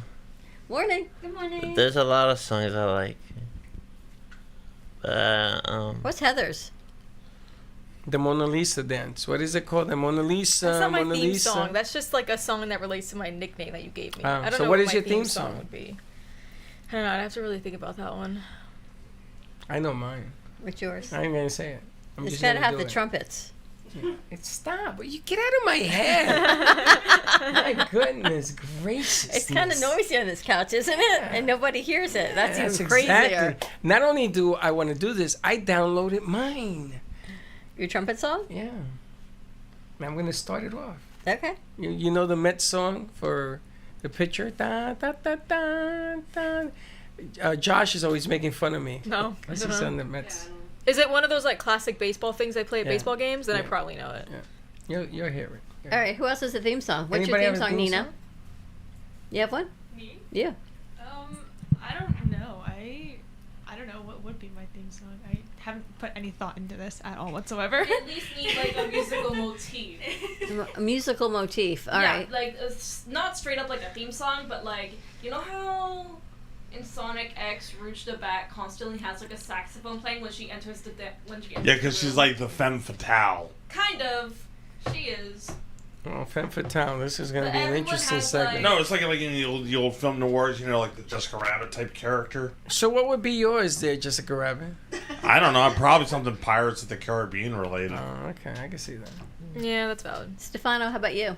Morning. Good morning. There's a lot of songs I like. What's Heather's? The Mona Lisa dance. What is it called? The Mona Lisa. That's not my Mona theme Lisa? song. That's just like a song that relates to my nickname that you gave me. I don't so know what is my your theme song? would be. I don't know. I'd have to really think about that one. I know mine. What's yours? I ain't gonna say it. I'm It's just gotta gonna have do the it. trumpets. Stop! You get out of my head. My goodness gracious! It's kind of noisy on this couch, isn't it? And nobody hears it. That's even exactly. crazier. Not only do I want to do this, I downloaded mine. Your trumpet song? Yeah. I'm gonna start it off. Okay. You know the Met song for the picture? Da, da, da, da, da. Josh is always making fun of me. No, I Because don't he's know. on the Mets. Is it one of those like classic baseball things they play at Yeah. baseball games? Then I Yeah. probably know it. You'll hear it. All right. Who else has a theme song? What's Anybody your have theme a song, theme Nina? song? You have one? Me? Yeah. I don't know. I don't know what would be my theme song. I haven't put any thought into this at all whatsoever. We at least need like a musical motif. A musical motif. All right. Yeah, like it's not straight up like a theme song, but like you know how in Sonic X, Rouge the Bat constantly has like a saxophone playing when she enters the when she enters Yeah, the because she's room? like the femme fatale. Kind of. She is. Oh, Femme Fatale. This is going to But be an everyone interesting has, segment. No, it's like in the old film noirs, you know, like the Jessica Rabbit type character. So what would be yours there, Jessica Rabbit? I don't know. Probably something Pirates of the Caribbean related. Oh, okay. I can see that. Yeah, that's valid. Stefano, how about you?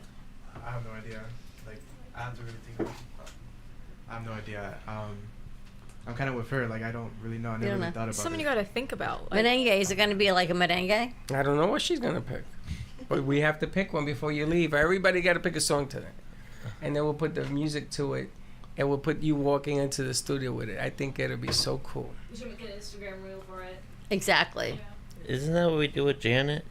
I have no idea. Like, I have to really think of it. I have no idea. I'm kind of with her. Like, I don't really know. I never really thought about Something it. you gotta think about. Like, Merengue. Is it going to be like a merengue? I don't know what she's going to pick. But we have to pick one before you leave. Everybody got to pick a song today. And then we'll put the music to it. And we'll put you walking into the studio with it. I think it'll be so cool. We should make an Instagram reel for it. Exactly. Isn't that what we do with Janet?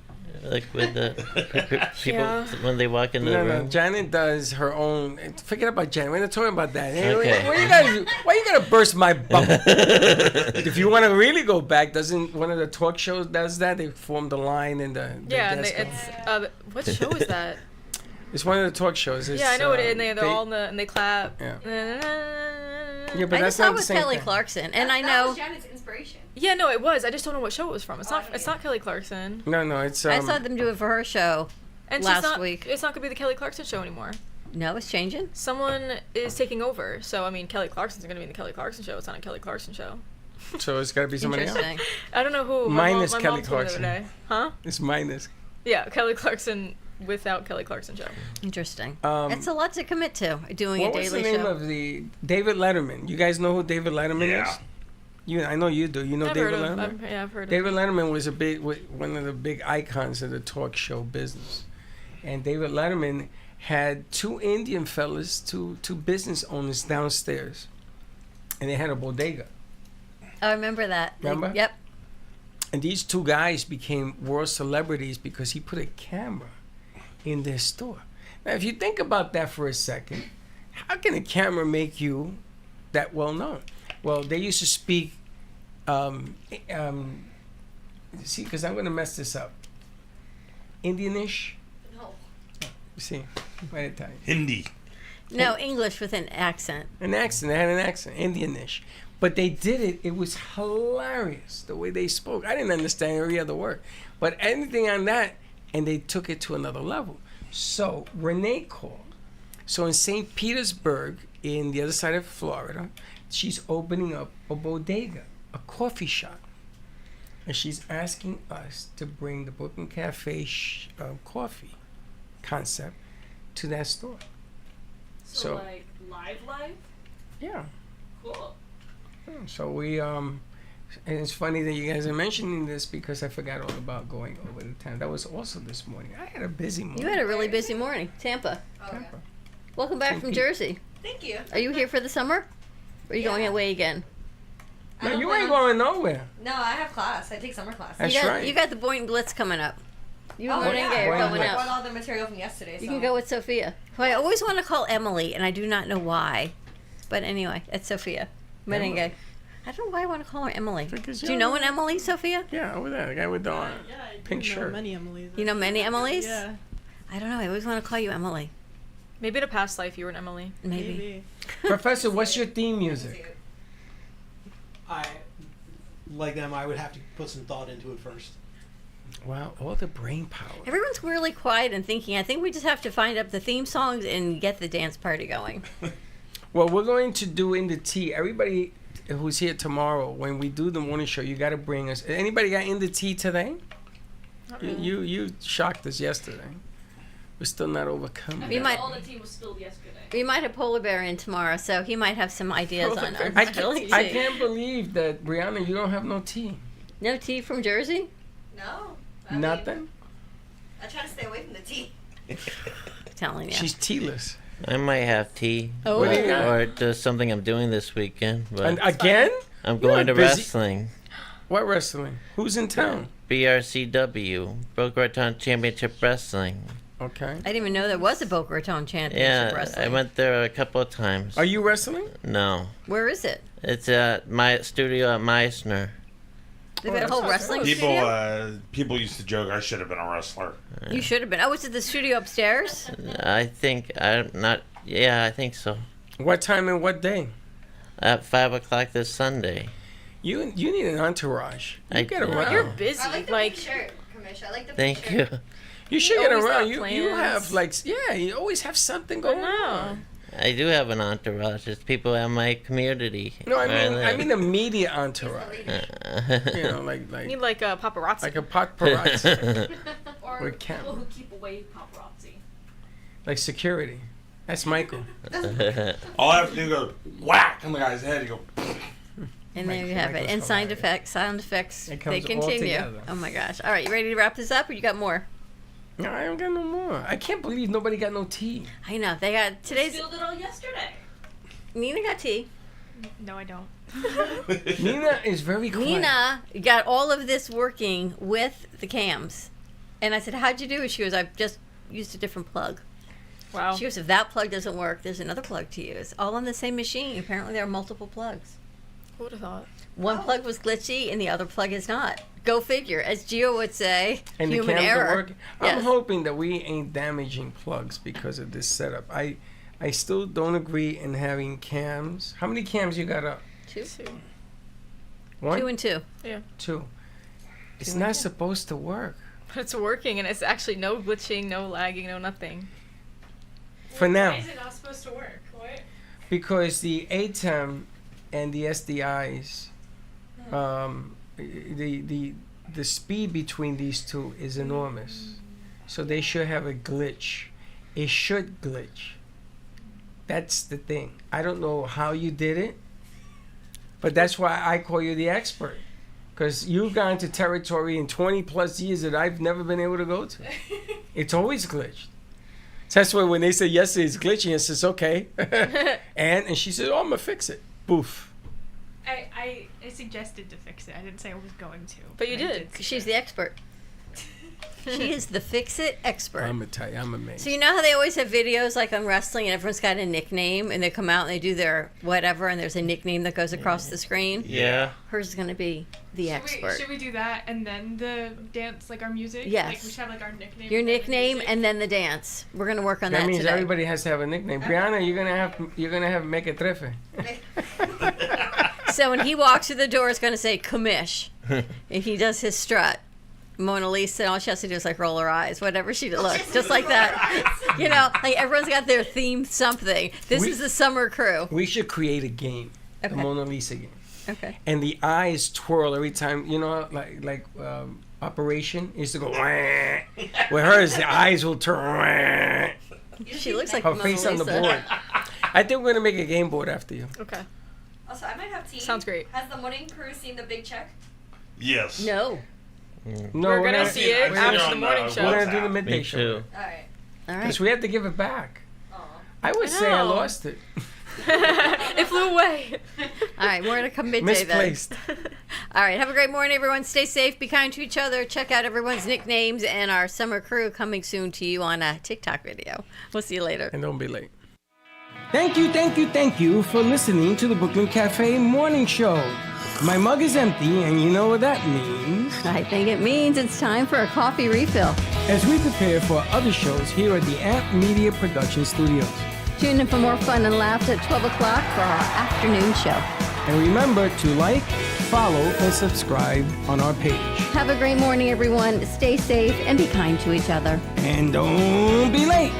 Like with the people Yeah. when they walk in the No, room? no. Janet does her own. Forget about Janet. We're not talking about that. Hey, Okay. Why you gotta burst my bubble? If you want to really go back, doesn't one of the talk shows does that? They form the line and the yeah, and desk. it's what show is that? It's one of the talk shows. It's, yeah, I know what it is. And they're they- all in the and they clap. Yeah. Yeah, but I that's just not saw the with same Kelly thing. Clarkson, and I That know was Janet's inspiration. Yeah, no, it was. I just don't know what show it was from. It's not. It's not Kelly Clarkson. No, it's. I saw them do it for her show And she's last not, week. It's not gonna be the Kelly Clarkson show anymore. No, it's changing. Someone is taking over. So I mean, Kelly Clarkson's gonna be in the Kelly Clarkson show. It's not a Kelly Clarkson show. So it's got to be somebody else. Interesting. I don't know who. My Minus mom Kelly told me the other Clarkson. day. Huh? It's minus. Yeah, Kelly Clarkson without Kelly Clarkson show. Interesting. Um, It's a lot to commit to doing What a was daily the name show. of the David Letterman? You guys know who David Letterman Yeah. is? I know you do. You know I've David heard of him. Letterman? I've heard of David him. Letterman was one of the big icons of the talk show business, and David Letterman had two Indian fellas, two business owners downstairs, and they had a bodega. I remember that. Remember? Yep. And these two guys became world celebrities because he put a camera in their store. Now, if you think about that for a second, how can a camera make you that well known? Well, they used to speak. See, because I'm going to mess this up. Indianish. No. See, by the time. Hindi. No, English with an accent. An accent. They had an accent, Indianish. But they did it. It was hilarious the way they spoke. I didn't understand every other word, but anything on that, and they took it to another level. So Renee called. So in St. Petersburg, in the other side of Florida, she's opening up a bodega, a coffee shop. and she's asking us to bring the Brooklyn Cafe coffee concept to that store. So like live? Yeah. Cool. So we and it's funny that you guys are mentioning this because I forgot all about going over to town. That was also this morning. I had a busy morning. You had a really busy morning. Tampa. Tampa. Welcome back from Jersey. Thank you. Are you here for the summer? Or are you going away again? No, you ain't going nowhere. No, I have class. I take summer class. That's right. You got the Boynton Blitz coming up. You and Oh, Merengue yeah. are I going brought out. all the material from yesterday. You so. can go with Sophia, who I always want to call Emily, and I do not know why. But anyway, it's Sophia. Merengue. Emily. I don't know why I want to call her Emily. Because Do you know an Emily, Sophia? Yeah, over there, the guy with the pink shirt. Many Emily's. You know many Emilys? Yeah. I don't know. I always want to call you Emily. Maybe in a past life you were an Emily. Maybe. Professor, what's your theme music? I, like them, I would have to put some thought into it first. Wow, all the brain power. Everyone's really quiet and thinking. I think we just have to find up the theme songs and get the dance party going. Well, we're going to do in the tea. Everybody who's here tomorrow, when we do the morning show, you got to bring us. Anybody got in the tea today? Not Mm-hmm. really. You shocked us yesterday. We're still not overcome. We might- all the tea was spilled yesterday. We might have Polar Bear in tomorrow, so he might have some ideas on I spilling tea. can't believe that, Brianna, you don't have no tea. No tea from Jersey? No. Nothing? I try to stay away from the tea. Telling you. She's tealess. I might have tea. Oh. What do you got? Or just something I'm doing this weekend. But And again? I'm going to You're busy. wrestling. What wrestling? Who's in town? BRCW, Boca Raton Championship Wrestling. Okay. I didn't even know there was a Boca Raton Championship Yeah, wrestling. I went there a couple of times. Are you wrestling? No. Where is it? It's at my studio at Meisner. They've got a whole wrestling People, studio? people used to joke I should have been a wrestler. You should have been. Oh, was it the studio upstairs? I think I'm not. Yeah, I think so. What time and what day? At 5 o'clock this Sunday. You need an entourage. You get around. You're busy. I like the pink shirt, Kamisha. I like the pink Thank shirt. you. You should You get always around. have You plans. have like you always have something going on. I do have an entourage. It's people in my community. No, I where mean live. a media entourage. You know, You need like a paparazzi. like a paparazzi Or with camera, people who keep away paparazzi. like security. That's Michael. All I have to do is go whack on the guy's head. You go. And there you have it. And sound effects, they comes all continue. together. Oh my gosh. All right, you ready to wrap this up or you got more? No, I don't got no more. I can't believe nobody got no tea. I know. They got today's. Spilled it all yesterday. Nina got tea. No, I don't. Nina is very quiet. Nina got all of this working with the cams. And I said, how'd you do it? She goes, I've just used a different plug. Wow. She goes, if that plug doesn't work, there's another plug to use. All on the same machine. Apparently there are multiple plugs. Who would have thought? One plug was glitchy and the other plug is not. Go figure. As Gio would say, And human the cams error. are working. Yes. I'm hoping that we ain't damaging plugs because of this setup. I still don't agree in having cams. How many cams you got up? Two. One? 2 and 2. Yeah. Two. It's Two and not two. supposed to work. But it's working and it's actually no glitching, no lagging, no nothing. For now. Why is it not supposed to work? What? Because the ATEM and the SDIs, the speed between these two is enormous. So they should have a glitch. It should glitch. That's the thing. I don't know how you did it, but that's why I call you the expert. Because you've gone to territory in 20 plus years that I've never been able to go to. It's always glitched. So that's why when they say yesterday it's glitchy, it says okay. and she said, oh, I'm gonna fix it. Boof. I suggested to fix it. I didn't say I was going to. But you I did. She's the expert. She is the fix-it expert. I'm gonna tell you, I'm amazed. So you know how they always have videos like on wrestling and everyone's got a nickname and they come out and they do their whatever and there's a nickname that goes across the screen? Yeah. Hers is going to be the expert. Should we do that and then the dance, like our music? Yes. Like we should have like our nickname. Your and then the nickname music? and then the dance. We're going to work on that That means today. everybody has to have a nickname. Brianna, you're gonna have make a trefe. So when he walks through the door, it's going to say Kamish. And he does his strut. Mona Lisa, all she has to do is like roll her eyes, whatever she looks, just like that. You know, like everyone's got their theme something. This is the summer crew. We should create a game, Okay. the Mona Lisa game. Okay. And the eyes twirl every time, you know, like Operation used to go. With hers, the eyes will turn. She looks like her Mona face on the Lisa. board. I think we're gonna make a game board after you. Okay. Also, I might have tea. Sounds great. Has the morning crew seen the big check? Yes. No. No, We're gonna see it after the morning show. We're gonna do the midday Me show. too. All right. All right. Because we have to give it back. I would say I know. lost it. It flew away. All right, we're gonna come midday Misplaced. then. All right, have a great morning, everyone. Stay safe, be kind to each other. Check out everyone's nicknames and our summer crew coming soon to you on a TikTok video. We'll see you later. And don't be late. Thank you for listening to the Brooklyn Cafe Morning Show. My mug is empty, and you know what that means. I think it means it's time for a coffee refill. As we prepare for other shows here at the Amp Media Production Studios. Tune in for more fun and laughs at 12 o'clock for our afternoon show. And remember to like, follow, and subscribe on our page. Have a great morning, everyone. Stay safe and be kind to each other. And don't be late.